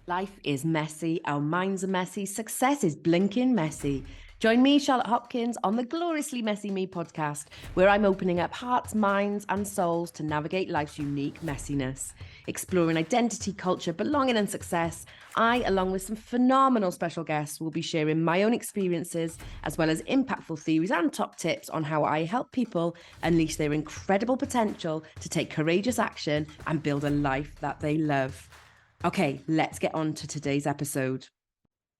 Life is messy, our minds are messy, success is blinking messy. Join me, Charlotte Hopkins, on the Gloriously Messy Me podcast, where I'm opening up hearts, minds, and souls to navigate life's unique messiness. Exploring identity, culture, belonging, and success, I, along with some phenomenal special guests, will be sharing my own experiences, as well as impactful theories and top tips on how I help people unleash their incredible potential to take courageous action and build a life that they love. Okay, let's get on to today's episode.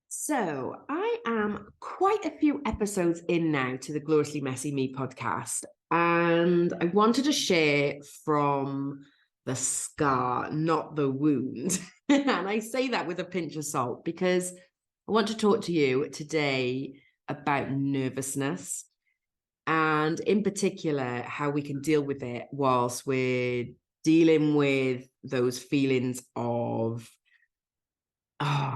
So, I am quite a few episodes in now to the Gloriously Messy Me podcast, and I wanted to share from the scar, not the wound. And I say that with a pinch of salt because I want to talk to you today about nervousness and, in particular, how we can deal with it whilst we're dealing with those feelings of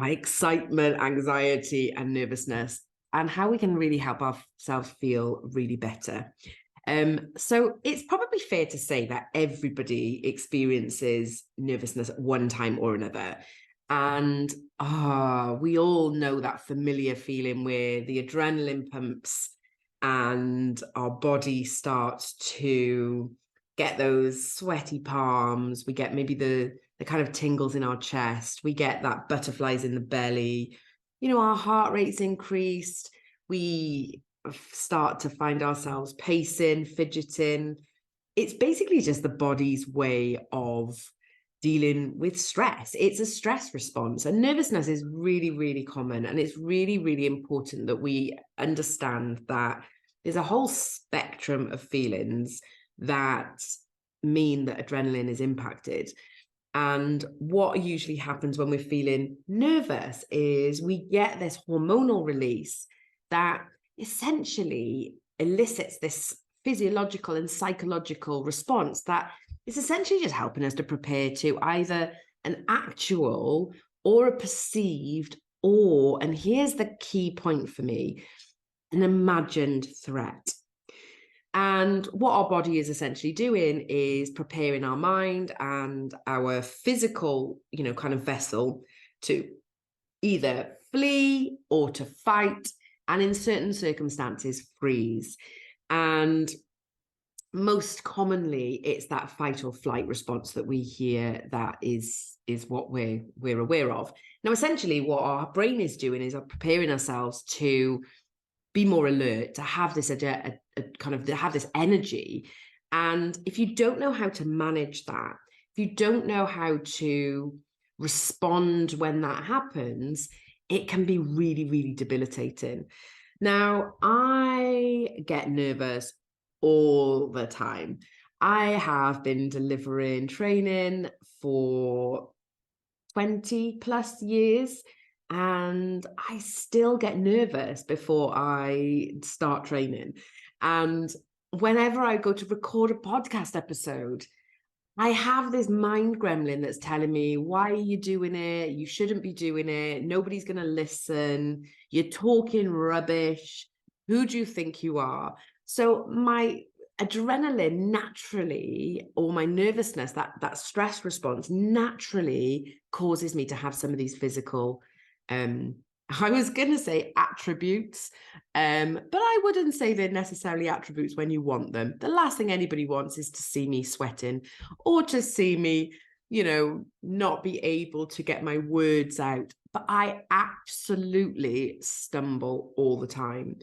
excitement, anxiety, and nervousness, and how we can really help ourselves feel really better. So it's probably fair to say that everybody experiences nervousness at one time or another. And we all know that familiar feeling where the adrenaline pumps and our body starts to get those sweaty palms. We get maybe the kind of tingles in our chest. We get that butterflies in the belly. You know, our heart rate's increased. We start to find ourselves pacing, fidgeting. It's basically just the body's way of dealing with stress. It's a stress response, and nervousness is really, really common. And it's really, really important that we understand that there's a whole spectrum of feelings that mean that adrenaline is impacted. And what usually happens when we're feeling nervous is we get this hormonal release that essentially elicits this physiological and psychological response that is essentially just helping us to prepare to either an actual or a perceived, or, and here's the key point for me, an imagined threat. And what our body is essentially doing is preparing our mind and our physical, kind of vessel to either flee or to fight, and in certain circumstances, freeze. And most commonly, it's that fight or flight response that we hear that is what we're aware of. Now, essentially, what our brain is doing is preparing ourselves to be more alert, to have this have this energy. And if you don't know how to manage that, if you don't know how to respond when that happens, it can be really, really debilitating. Now, I get nervous all the time. I have been delivering training for 20 plus years, and I still get nervous before I start training. And whenever I go to record a podcast episode, I have this mind gremlin that's telling me, why are you doing it? You shouldn't be doing it. Nobody's going to listen. You're talking rubbish. Who do you think you are? So my adrenaline naturally, or my nervousness, that stress response naturally causes me to have some of these physical, I was going to say attributes, but I wouldn't say they're necessarily attributes when you want them. The last thing anybody wants is to see me sweating, or to see me, not be able to get my words out. But I absolutely stumble all the time.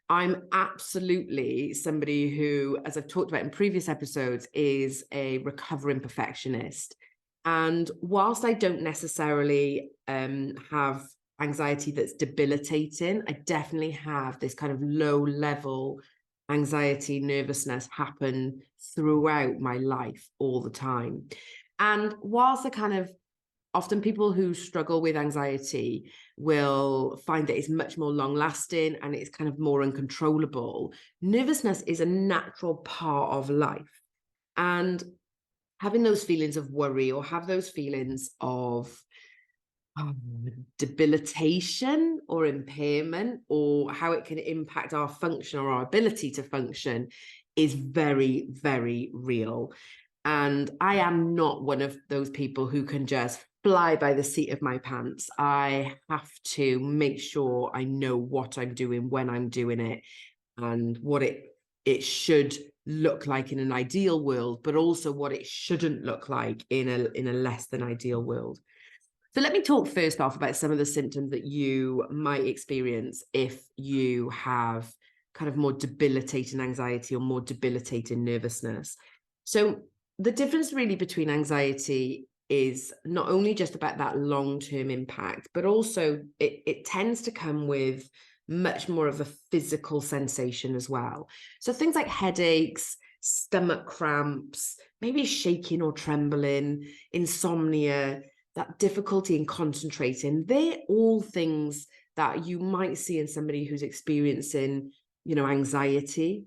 I'm absolutely somebody who, as I've talked about in previous episodes, is a recovering perfectionist. And whilst I don't necessarily have anxiety that's debilitating, I definitely have this kind of low level anxiety, nervousness happen throughout my life all the time. And whilst often people who struggle with anxiety will find that it's much more long lasting and it's kind of more uncontrollable, nervousness is a natural part of life. And having those feelings of worry, or have those feelings of debilitation or impairment, or how it can impact our function or our ability to function, is very, very real. And I am not one of those people who can just fly by the seat of my pants. I have to make sure I know what I'm doing, when I'm doing it, and what it should look like in an ideal world, but also what it shouldn't look like in a less than ideal world. So let me talk first off about some of the symptoms that you might experience if you have kind of more debilitating anxiety or more debilitating nervousness. So the difference really between anxiety is not only just about that long-term impact, but also it tends to come with much more of a physical sensation as well. So things like headaches, stomach cramps, maybe shaking or trembling, insomnia, that difficulty in concentrating, they're all things that you might see in somebody who's experiencing, anxiety.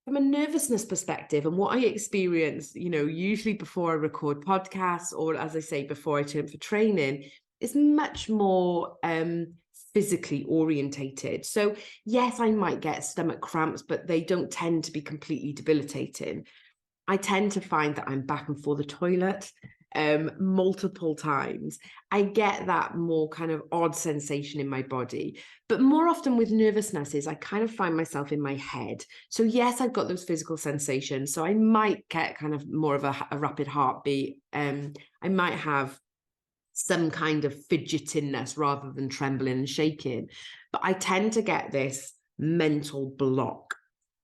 From a nervousness perspective, and what I experience, usually before I record podcasts, or as I say, before I turn for training, is much more physically orientated. So yes, I might get stomach cramps, but they don't tend to be completely debilitating. I tend to find that I'm back and forth the toilet multiple times. I get that more kind of odd sensation in my body. But more often with nervousness is I kind of find myself in my head. So yes, I've got those physical sensations. So I might get kind of more of a rapid heartbeat. I might have some kind of fidgetiness rather than trembling and shaking. But I tend to get this mental block.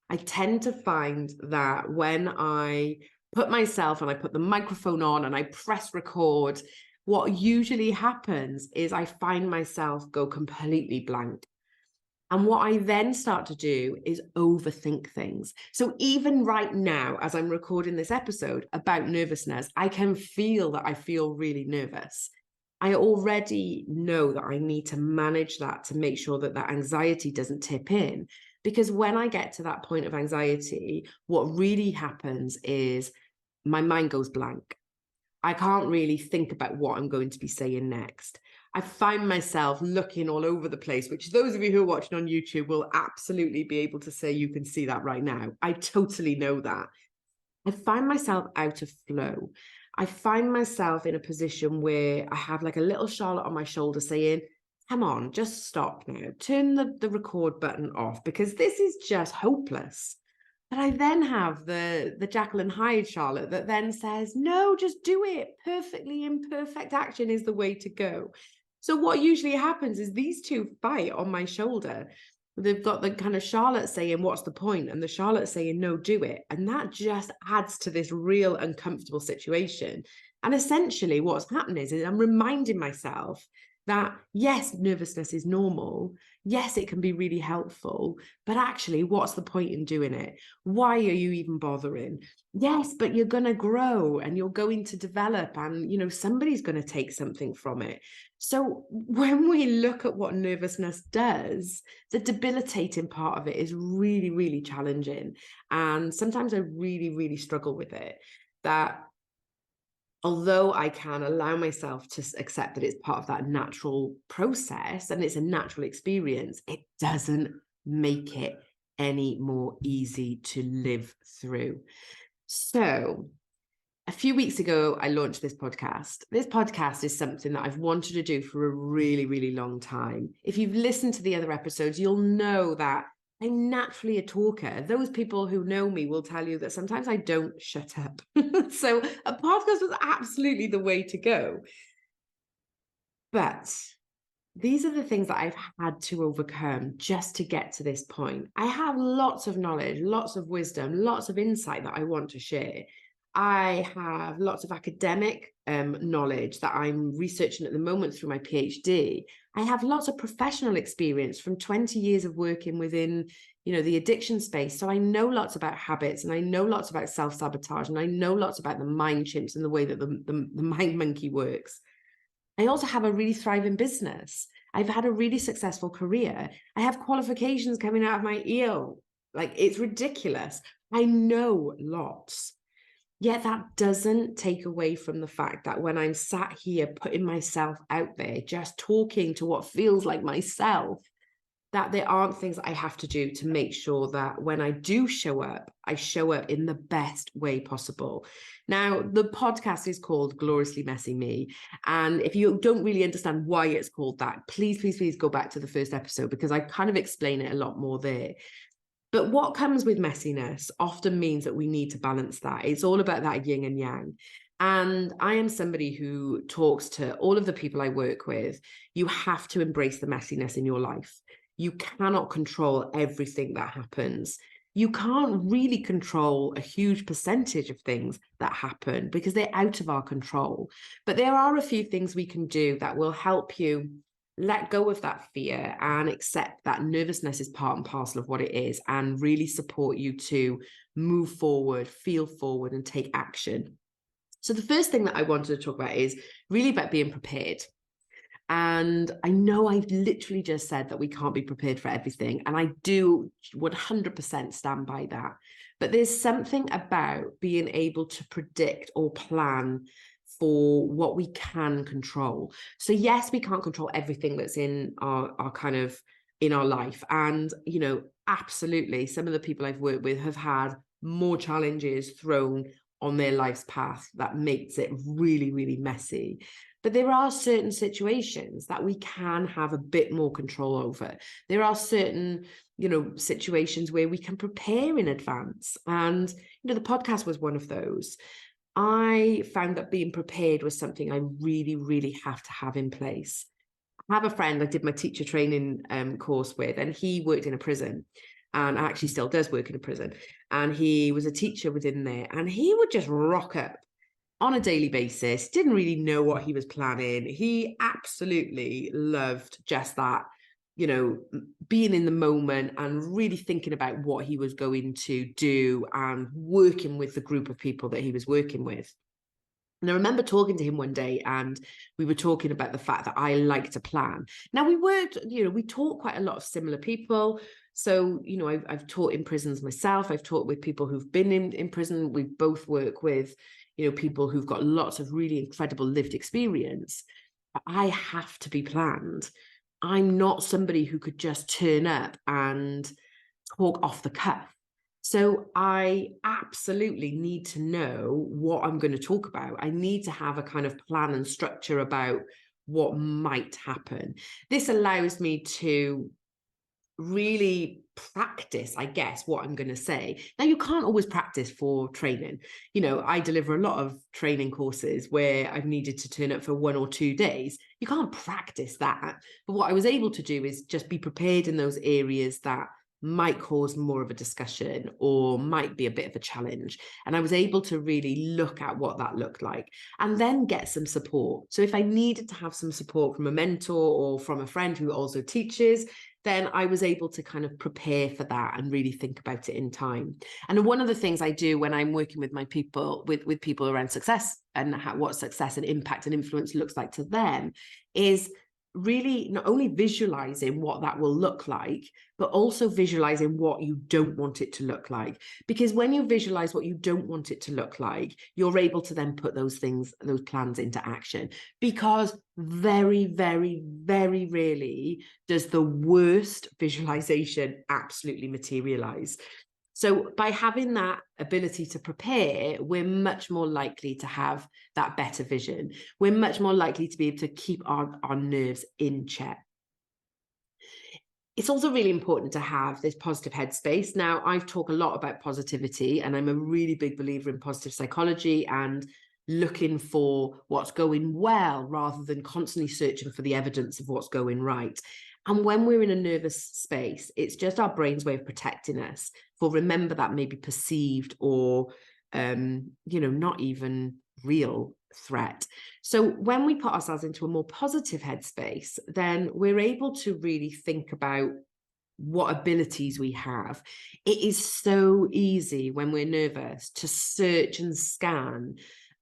I tend to find that when I put myself and I put the microphone on and I press record, what usually happens is I find myself go completely blank. And what I then start to do is overthink things. So even right now, as I'm recording this episode about nervousness, I can feel that I feel really nervous. I already know that I need to manage that to make sure that that anxiety doesn't tip in. Because when I get to that point of anxiety, what really happens is my mind goes blank. I can't really think about what I'm going to be saying next. I find myself looking all over the place, which those of you who are watching on YouTube will absolutely be able to say you can see that right now. I totally know that. I find myself out of flow. I find myself in a position where I have like a little Charlotte on my shoulder saying, come on, just stop now. Turn the record button off because this is just hopeless. But I then have the Jekyll and Hyde Charlotte that then says, no, just do it. Perfectly imperfect action is the way to go. So what usually happens is these two fight on my shoulder. They've got the kind of Charlotte saying, what's the point? And the Charlotte saying, no, do it. And that just adds to this real uncomfortable situation. And essentially what's happening is I'm reminding myself that yes, nervousness is normal. Yes, it can be really helpful, but actually, what's the point in doing it? Why are you even bothering? Yes, but you're going to grow and you're going to develop and, somebody's going to take something from it. So when we look at what nervousness does, the debilitating part of it is really, really challenging. And sometimes I really, really struggle with it. That although I can allow myself to accept that it's part of that natural process and it's a natural experience, it doesn't make it any more easy to live through. So a few weeks ago, I launched this podcast. This podcast is something that I've wanted to do for a really, really long time. If you've listened to the other episodes, you'll know that I'm naturally a talker. Those people who know me will tell you that sometimes I don't shut up. So a podcast was absolutely the way to go. But these are the things that I've had to overcome just to get to this point. I have lots of knowledge, lots of wisdom, lots of insight that I want to share. I have lots of academic knowledge that I'm researching at the moment through my PhD. I have lots of professional experience from 20 years of working within, the addiction space. So I know lots about habits and I know lots about self-sabotage and I know lots about the mind chimps and the way that the mind monkey works. I also have a really thriving business. I've had a really successful career. I have qualifications coming out of my ear. Like, it's ridiculous. I know lots. Yet that doesn't take away from the fact that when I'm sat here putting myself out there, just talking to what feels like myself, that there aren't things I have to do to make sure that when I do show up, I show up in the best way possible. Now, the podcast is called Gloriously Messy Me. And if you don't really understand why it's called that, please, please, please go back to the first episode, because I kind of explain it a lot more there. But what comes with messiness often means that we need to balance that. It's all about that yin and yang. And I am somebody who talks to all of the people I work with. You have to embrace the messiness in your life. You cannot control everything that happens. You can't really control a huge percentage of things that happen because they're out of our control. But there are a few things we can do that will help you let go of that fear and accept that nervousness is part and parcel of what it is, and really support you to move forward, feel forward, and take action. So the first thing that I wanted to talk about is really about being prepared. And I know I've literally just said that we can't be prepared for everything, and I do 100% stand by that. But there's something about being able to predict or plan for what we can control. So yes, we can't control everything that's in our kind of in our life. And, you know, absolutely, some of the people I've worked with have had more challenges thrown on their life's path that makes it really, really messy. But there are certain situations that we can have a bit more control over. There are certain, you know, situations where we can prepare in advance. And, you know, the podcast was one of those. I found that being prepared was something I really, really have to have in place. I have a friend I did my teacher training course with, and he worked in a prison, and actually still does work in a prison. And he was a teacher within there, and he would just rock up on a daily basis, didn't really know what he was planning. He absolutely loved just that, you know, being in the moment and really thinking about what he was going to do and working with the group of people that he was working with. And I remember talking to him one day, and we were talking about the fact that I like to plan. Now, we taught quite a lot of similar people. So, you know, I've taught in prisons myself. I've taught with people who've been in prison. We both work with, you know, people who've got lots of really incredible lived experience. But I have to be planned. I'm not somebody who could just turn up and talk off the cuff. So I absolutely need to know what I'm going to talk about. I need to have a kind of plan and structure about what might happen. This allows me to really practice, I guess, what I'm going to say. Now, you can't always practice for training. You know, I deliver a lot of training courses where I've needed to turn up for 1 or 2 days. You can't practice that. But what I was able to do is just be prepared in those areas that might cause more of a discussion or might be a bit of a challenge. And I was able to really look at what that looked like and then get some support. So if I needed to have some support from a mentor or from a friend who also teaches, then I was able to kind of prepare for that and really think about it in time. And one of the things I do when I'm working with my people, with people around success and what success and impact and influence looks like to them, is really not only visualizing what that will look like, but also visualizing what you don't want it to look like. Because when you visualize what you don't want it to look like, you're able to then put those plans into action. Because very, very, very rarely does the worst visualization absolutely materialize. So by having that ability to prepare, we're much more likely to have that better vision. We're much more likely to be able to keep our nerves in check. It's also really important to have this positive headspace. Now, I've talked a lot about positivity, and I'm a really big believer in positive psychology and looking for what's going well rather than constantly searching for the evidence of what's going right. And when we're in a nervous space, it's just our brain's way of protecting us for, remember, that may be perceived or, not even real threat. So when we put ourselves into a more positive headspace, then we're able to really think about what abilities we have. It is so easy when we're nervous to search and scan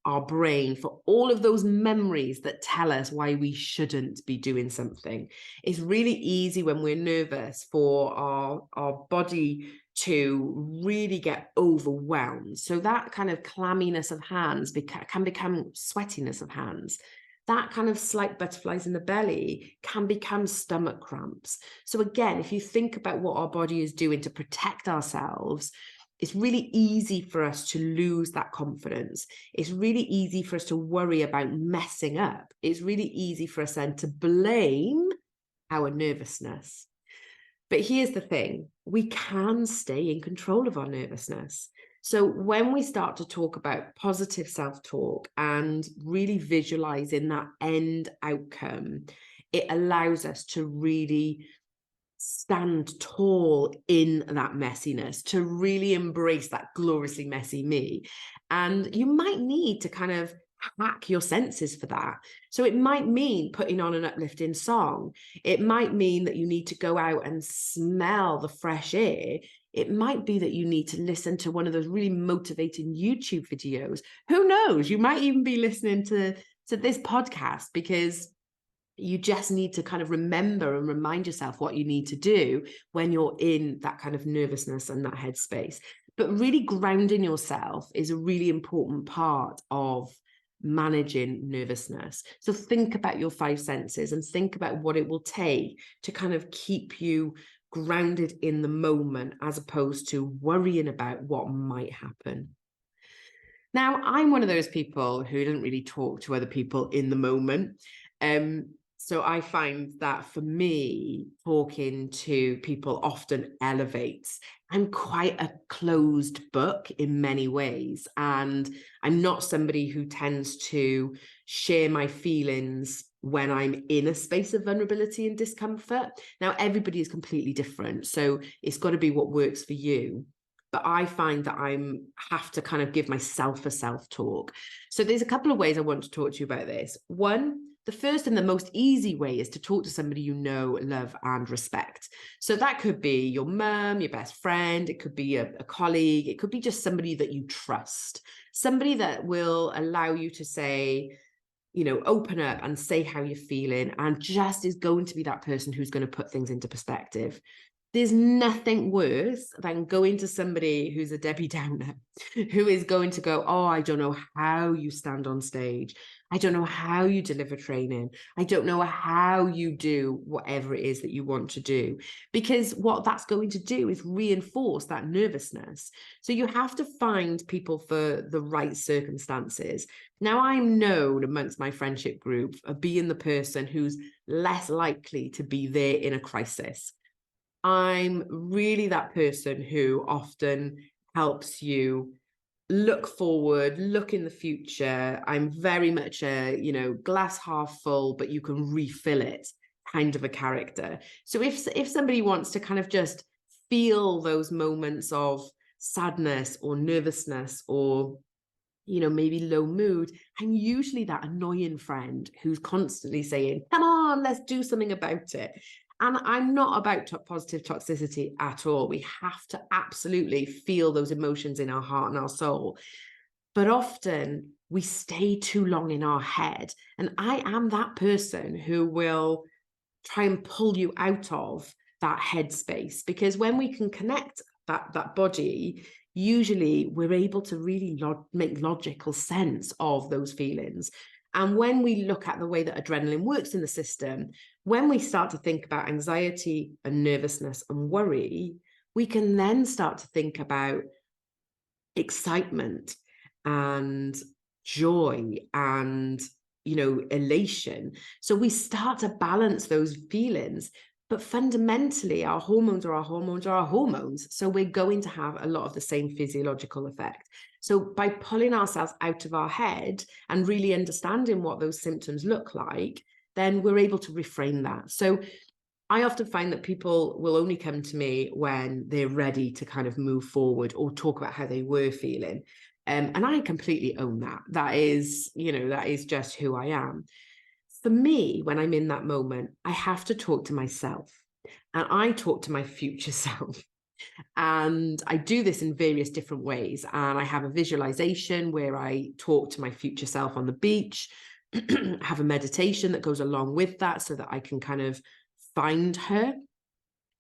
our brain for all of those memories that tell us why we shouldn't be doing something. It's really easy when we're nervous for our body to really get overwhelmed. So that kind of clamminess of hands can become sweatiness of hands. that kind of slight butterflies in the belly can become stomach cramps. So again, if you think about what our body is doing to protect ourselves, it's really easy for us to lose that confidence. It's really easy for us to worry about messing up. It's really easy for us then to blame our nervousness. But here's the thing, we can stay in control of our nervousness. So when we start to talk about positive self-talk and really visualizing that end outcome, it allows us to really stand tall in that messiness, to really embrace that gloriously messy me. And you might need to kind of hack your senses for that. So it might mean putting on an uplifting song. It might mean that you need to go out and smell the fresh air. It might be that you need to listen to one of those really motivating YouTube videos. Who knows? You might even be listening to this podcast because you just need to kind of remember and remind yourself what you need to do when you're in that kind of nervousness and that headspace. But really grounding yourself is a really important part of managing nervousness. So think about your 5 senses and think about what it will take to kind of keep you grounded in the moment as opposed to worrying about what might happen. Now, I'm one of those people who doesn't really talk to other people in the moment. So I find that for me, talking to people often elevates. I'm quite a closed book in many ways, and I'm not somebody who tends to share my feelings when I'm in a space of vulnerability and discomfort. Now, everybody is completely different, so it's got to be what works for you. But I find that I have to kind of give myself a self-talk. So there's a couple of ways I want to talk to you about this. One, the first and the most easy way is to talk to somebody you know, love, and respect. So that could be your mum, your best friend, it could be a colleague, it could be just somebody that you trust, somebody that will allow you to say, you know, open up and say how you're feeling, and just is going to be that person who's going to put things into perspective. There's nothing worse than going to somebody who's a Debbie Downer, who is going to go, oh, I don't know how you stand on stage. I don't know how you deliver training. I don't know how you do whatever it is that you want to do, because what that's going to do is reinforce that nervousness. So you have to find people for the right circumstances. Now, I'm known amongst my friendship group of being the person who's less likely to be there in a crisis. I'm really that person who often helps you look forward, look in the future. I'm very much a, you know, glass half full, but you can refill it kind of a character. So if somebody wants to kind of just feel those moments of sadness or nervousness or, you know, maybe low mood, I'm usually that annoying friend who's constantly saying, come on, let's do something about it. And I'm not about positive toxicity at all. We have to absolutely feel those emotions in our heart and our soul. But often we stay too long in our head. And I am that person who will try and pull you out of that headspace, because when we can connect that body, usually we're able to really make logical sense of those feelings. And when we look at the way that adrenaline works in the system, when we start to think about anxiety and nervousness and worry, we can then start to think about excitement and joy and, you know, elation. So we start to balance those feelings. But fundamentally, our hormones are our hormones are our hormones. So we're going to have a lot of the same physiological effect. So by pulling ourselves out of our head and really understanding what those symptoms look like, then we're able to reframe that. So I often find that people will only come to me when they're ready to kind of move forward or talk about how they were feeling. And I completely own that. That is, you know, that is just who I am. For me, when I'm in that moment, I have to talk to myself, and I talk to my future self. And I do this in various different ways. And I have a visualization where I talk to my future self on the beach, have a meditation that goes along with that so that I can kind of find her,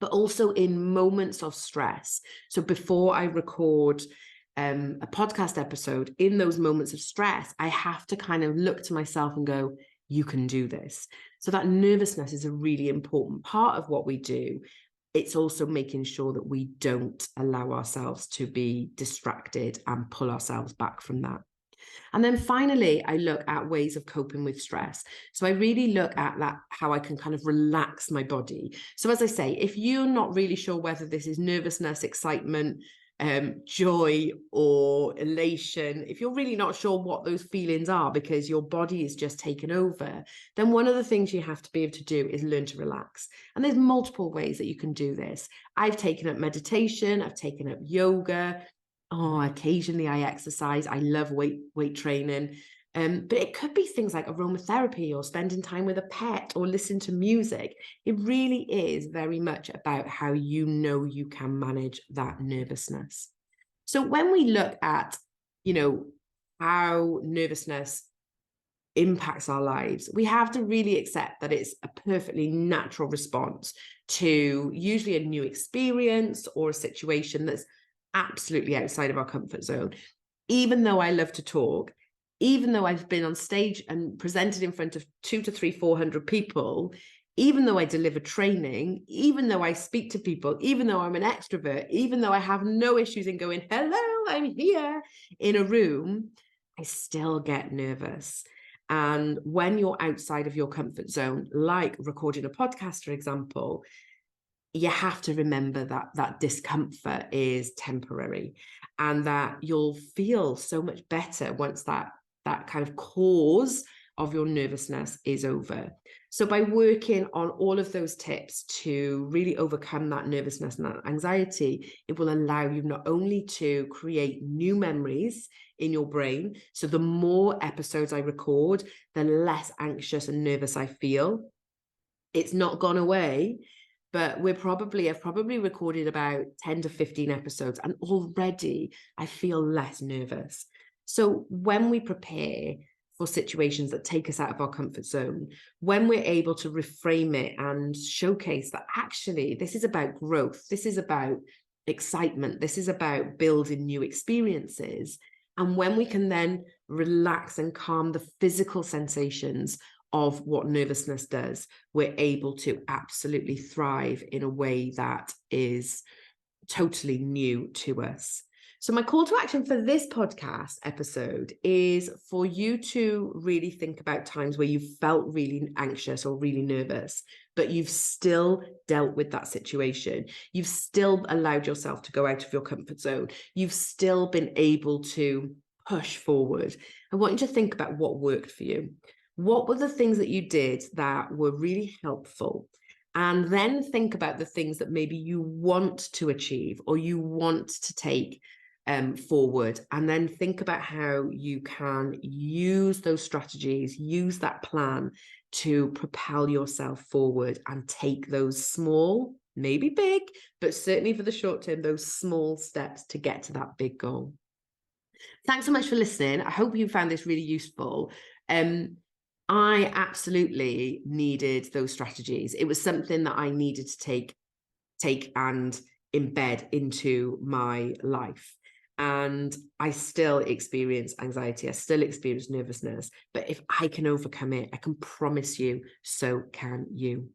but also in moments of stress. So before I record a podcast episode, in those moments of stress, I have to kind of look to myself and go, you can do this. So that nervousness is a really important part of what we do. It's also making sure that we don't allow ourselves to be distracted and pull ourselves back from that. And then finally, I look at ways of coping with stress. So I really look at that, how I can kind of relax my body. So as I say, if you're not really sure whether this is nervousness, excitement, joy or elation, if you're really not sure what those feelings are because your body is just taken over, then one of the things you have to be able to do is learn to relax. And there's multiple ways that you can do this. I've taken up meditation, I've taken up yoga. Oh, occasionally I exercise. I love weight training. But it could be things like aromatherapy or spending time with a pet or listen to music. It really is very much about how you know you can manage that nervousness. So when we look at, how nervousness impacts our lives, we have to really accept that it's a perfectly natural response to usually a new experience or a situation that's absolutely outside of our comfort zone. Even though I love to talk, even though I've been on stage and presented in front of 400 people, even though I deliver training, even though I speak to people, even though I'm an extrovert, even though I have no issues in going, hello, I'm here in a room, I still get nervous. And when you're outside of your comfort zone, like recording a podcast, for example, you have to remember that that discomfort is temporary and that you'll feel so much better once that kind of cause of your nervousness is over. So by working on all of those tips to really overcome that nervousness and that anxiety, it will allow you not only to create new memories in your brain. So the more episodes I record, the less anxious and nervous I feel. It's not gone away, but I've probably recorded about 10 to 15 episodes, and already I feel less nervous. So when we prepare for situations that take us out of our comfort zone, when we're able to reframe it and showcase that actually this is about growth, this is about excitement, this is about building new experiences, and when we can then relax and calm the physical sensations of what nervousness does, we're able to absolutely thrive in a way that is totally new to us. So my call to action for this podcast episode is for you to really think about times where you felt really anxious or really nervous, but you've still dealt with that situation. You've still allowed yourself to go out of your comfort zone. You've still been able to push forward. I want you to think about what worked for you. What were the things that you did that were really helpful? And then think about the things that maybe you want to achieve or you want to take forward. And then think about how you can use those strategies, use that plan to propel yourself forward and take those small, maybe big, but certainly for the short term, those small steps to get to that big goal. Thanks so much for listening. I hope you found this really useful. I absolutely needed those strategies. It was something that I needed to take and embed into my life. And I still experience anxiety. I still experience nervousness. But if I can overcome it, I can promise you, so can you.